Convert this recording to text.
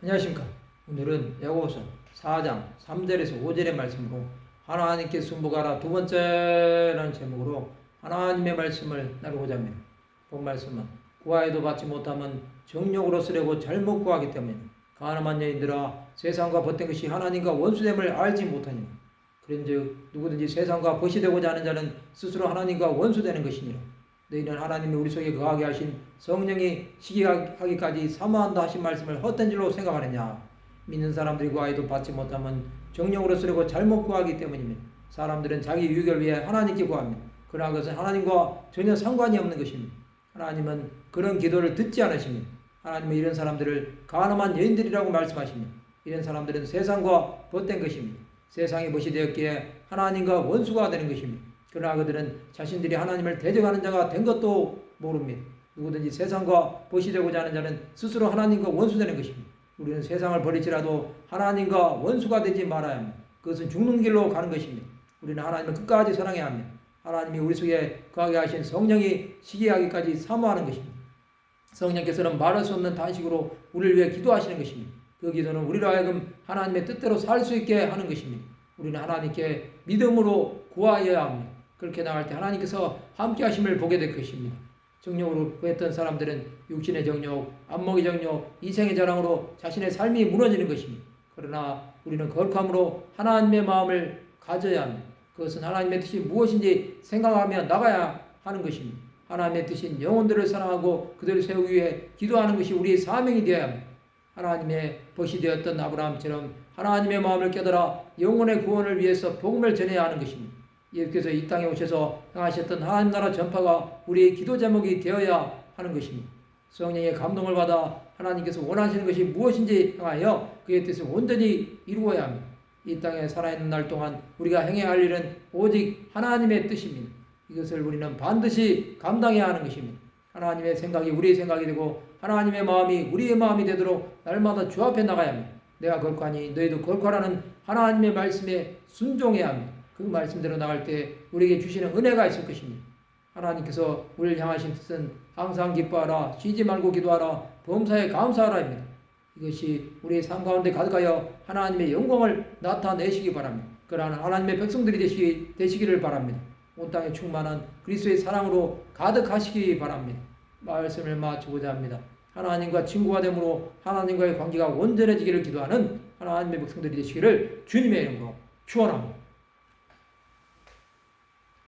안녕하십니까. 오늘은 야고보서 4장 3절에서 5절의 말씀으로 하나님께 승복하라 두 번째라는 제목으로 하나님의 말씀을 나누고자 합니다. 본 말씀은 구하여도 받지 못하면 정욕으로 쓰려고 잘못 구하기 때문에 가늠한 여인들아 세상과 벗된 것이 하나님과 원수됨을 알지 못하니라. 그런즉 누구든지 세상과 벗이 되고자 하는 자는 스스로 하나님과 원수되는 것이니라. 너희는 하나님이 우리 속에 거하게 하신 성령이 시기하기까지 사모한다 하신 말씀을 헛된 줄로 생각하느냐. 믿는 사람들이 구하여도 받지 못하면 정령으로 쓰려고 잘못 구하기 때문이며 사람들은 자기 유익을 위해 하나님께 구합니다. 그러나 그것은 하나님과 전혀 상관이 없는 것입니다. 하나님은 그런 기도를 듣지 않으십니다. 하나님은 이런 사람들을 가늠한 여인들이라고 말씀하십니다. 이런 사람들은 세상과 벗된 것입니다. 세상이 벗이 되었기에 하나님과 원수가 되는 것입니다. 그러나 그들은 자신들이 하나님을 대적하는 자가 된 것도 모릅니다. 누구든지 세상과 벗이 되고자 하는 자는 스스로 하나님과 원수되는 것입니다. 우리는 세상을 버릴지라도 하나님과 원수가 되지 말아야 합니다. 그것은 죽는 길로 가는 것입니다. 우리는 하나님을 끝까지 사랑해야 합니다. 하나님이 우리 속에 거하게 하신 성령이 시기하기까지 사모하는 것입니다. 성령께서는 말할 수 없는 단식으로 우리를 위해 기도하시는 것입니다. 그 기도는 우리로 하여금 하나님의 뜻대로 살 수 있게 하는 것입니다. 우리는 하나님께 믿음으로 구하여야 합니다. 그렇게 나갈 때 하나님께서 함께 하심을 보게 될 것입니다. 정욕으로 구했던 사람들은 육신의 정욕, 안목의 정욕, 이생의 자랑으로 자신의 삶이 무너지는 것입니다. 그러나 우리는 거룩함으로 하나님의 마음을 가져야 합니다. 그것은 하나님의 뜻이 무엇인지 생각하며 나가야 하는 것입니다. 하나님의 뜻인 영혼들을 사랑하고 그들을 세우기 위해 기도하는 것이 우리의 사명이 되어야 합니다. 하나님의 벗이 되었던 아브라함처럼 하나님의 마음을 깨달아 영혼의 구원을 위해서 복음을 전해야 하는 것입니다. 예수께서 이 땅에 오셔서 행하셨던 하나님 나라 전파가 우리의 기도 제목이 되어야 하는 것입니다. 성령의 감동을 받아 하나님께서 원하시는 것이 무엇인지 행하여 그의 뜻을 온전히 이루어야 합니다. 이 땅에 살아있는 날 동안 우리가 행해야 할 일은 오직 하나님의 뜻입니다. 이것을 우리는 반드시 감당해야 하는 것입니다. 하나님의 생각이 우리의 생각이 되고 하나님의 마음이 우리의 마음이 되도록 날마다 주 앞에 나가야 합니다. 내가 거룩하니 너희도 거룩하라는 하나님의 말씀에 순종해야 합니다. 그 말씀대로 나갈 때 우리에게 주시는 은혜가 있을 것입니다. 하나님께서 우리를 향하신 뜻은 항상 기뻐하라, 쉬지 말고 기도하라, 범사에 감사하라입니다. 이것이 우리의 삶 가운데 가득하여 하나님의 영광을 나타내시기 바랍니다. 그러한 하나님의 백성들이 되시기를 바랍니다. 온 땅에 충만한 그리스도의 사랑으로 가득하시기 바랍니다. 말씀을 마치고자 합니다. 하나님과 친구가 되므로 하나님과의 관계가 온전해지기를 기도하는 하나님의 백성들이 되시기를 주님의 이름으로 축원합니다.